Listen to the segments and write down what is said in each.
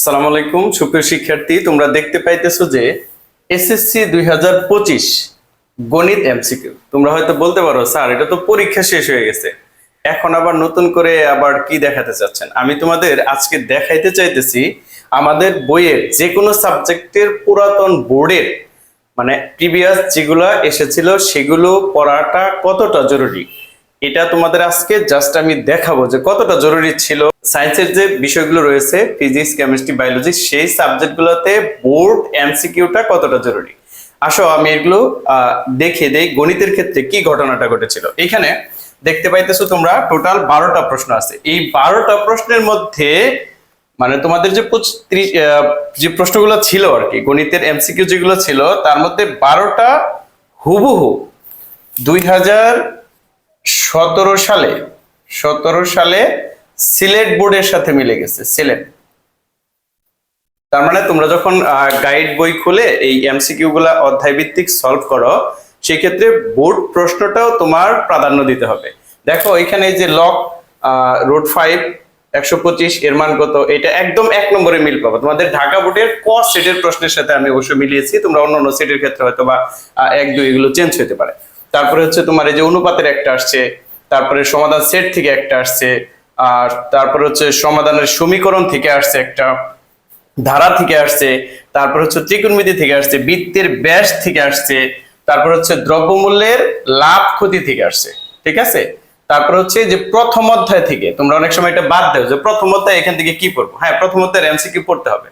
আসসালামু আলাইকুম সুপ্রিয় শিক্ষার্থী, তোমরা দেখতে পাইতেছো যে এসএসসি 2025 গণিত এমসিকিউ। তোমরা হয়তো বলতে পারো স্যার এটা তো পরীক্ষা শেষ হয়ে গেছে, এখন আবার নতুন করে আবার কি দেখাতে চাচ্ছেন। আমি তোমাদের আজকে দেখাইতে চাইতেছি আমাদের বইয়ের যে কোনো সাবজেক্টের পুরাতন বোর্ডের মানে প্রিভিয়াস যেগুলো এসেছিল সেগুলো পড়াটা কতটা জরুরি। এটা তোমাদের আজকে জাস্ট আমি দেখাবো যে কতটা জরুরি ছিল। সায়েন্সের যে বিষয়গুলো রয়েছে ফিজিক্স, কেমিস্ট্রি, বায়োলজি, সেই সাবজেক্টগুলোতে বোর্ড এমসিকিউটা কতটা জরুরি। আসো আমি এগুলো দেখিয়ে দেই গণিতের ক্ষেত্রে কি ঘটনাটা ঘটেছিল। এখানে দেখতে পাইতেছো তোমরা টোটাল 12টা প্রশ্ন আছে। এই 12টা প্রশ্নের মধ্যে মানে তোমাদের যে যে প্রশ্নগুলো ছিল আর কি, গণিতের এমসিকিউ যেগুলো ছিল তার মধ্যে 12টা হুবহু 2017 সালে সিলেট বোর্ডের সাথে মিলে গেছে। সিলেট, তার মানে তোমরা যখন গাইড বই খুলে এই এমসিকিউ গুলা অধ্যায় ভিত্তিক সলভ করো, সেই ক্ষেত্রে বোর্ড প্রশ্নটাও তোমার প্রাধান্য দিতে হবে। দেখো এখানে যে লগ √5 125 এর মান কত, এটা একদম 1 নম্বরে মিল পাবো। তোমাদের ঢাকা বোর্ডের ক সেটের প্রশ্নের সাথে আমি অবশ্যই মিলিয়েছি, তোমরা অন্য সেটের ক্ষেত্রে হয়তো বা 1 2 এগুলো চেঞ্জ হতে পারে। তারপরে হচ্ছে তোমার এই যে অনুপাতের একটা আসছে, তারপরে সমাধান সেট থেকে একটা আসছে, আর তারপরে হচ্ছে সমাধানের সমীকরণ থেকে আসছে একটা, ধারা থেকে আসছে, তারপর হচ্ছে ত্রিকোণমিতি থেকে আসছে, বৃত্তের ব্যাস থেকে আসছে, তারপর হচ্ছে দ্রব্যমূল্যের লাভ ক্ষতি থেকে আসছে। ঠিক আছে, তারপর হচ্ছে যে প্রথম অধ্যায় থেকে তোমরা অনেক সময় এটা বাদ দাও যে প্রথম অধ্যায় এখান থেকে কি পড়বো। হ্যাঁ, প্রথম অধ্যায়ের এমসিকিউ পড়তে হবে।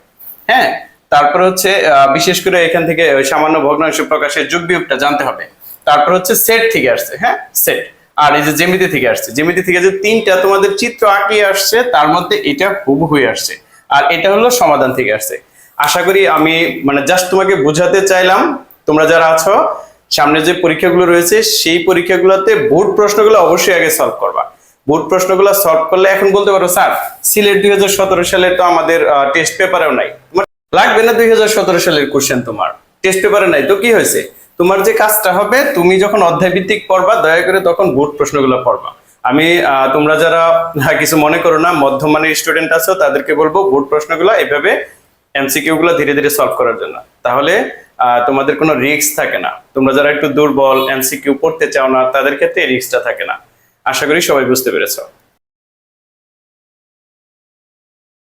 হ্যাঁ, তারপর হচ্ছে বিশেষ করে এখান থেকে সামান্য ভগ্নাংশ প্রকাশের যোগ বিয়োগটা জানতে হবে। তারপর হচ্ছে সেট থেকে আসছে, হ্যাঁ সেট। আর এই যে জ্যামিতি থেকে আসছে, জ্যামিতি থেকে যে 3টা তোমাদের চিত্র আঁকিয়ে আসছে তার মধ্যে এটা হুবহু আসছে, আর এটা হলো সমাধান থেকে আসছে। আশা করি আমি মানে জাস্ট তোমাকে বুঝাতে চাইলাম, তোমরা যারা আছো সামনে যে পরীক্ষাগুলো রয়েছে সেই পরীক্ষাগুলোতে বোর্ড প্রশ্নগুলো অবশ্যই আগে সলভ করবা। বোর্ড প্রশ্নগুলো সলভ করলে এখন বলতে পারো স্যার সিলেট 2017 সালে তো আমাদের টেস্ট পেপারেও নাই, তোমার লাগবে না 2017 সালের কোশ্চেন, তোমার টেস্ট পেপারে নাই তো কি হয়েছে। তোমার যে কাজটা হবে, তুমি যখন অধ্যায় ভিত্তিক পড়বা দয়া করে তখন বোর্ড প্রশ্নগুলো পড়বা। আমি তোমরা যারা কিছু মনে করো না, মধ্যমানের স্টুডেন্ট আছো, তাদেরকে বলবো বোর্ড প্রশ্নগুলো এইভাবে এমসিকিউ গুলো ধীরে ধীরে সলভ করার জন্য। তাহলে তোমাদের কোনো রিস্ক থাকে না। তোমরা যারা একটু দুর্বল, এমসিকিউ পড়তে চাও না, তাদের ক্ষেত্রে রিস্কটা থাকে না। আশা করি সবাই বুঝতে পেরেছো।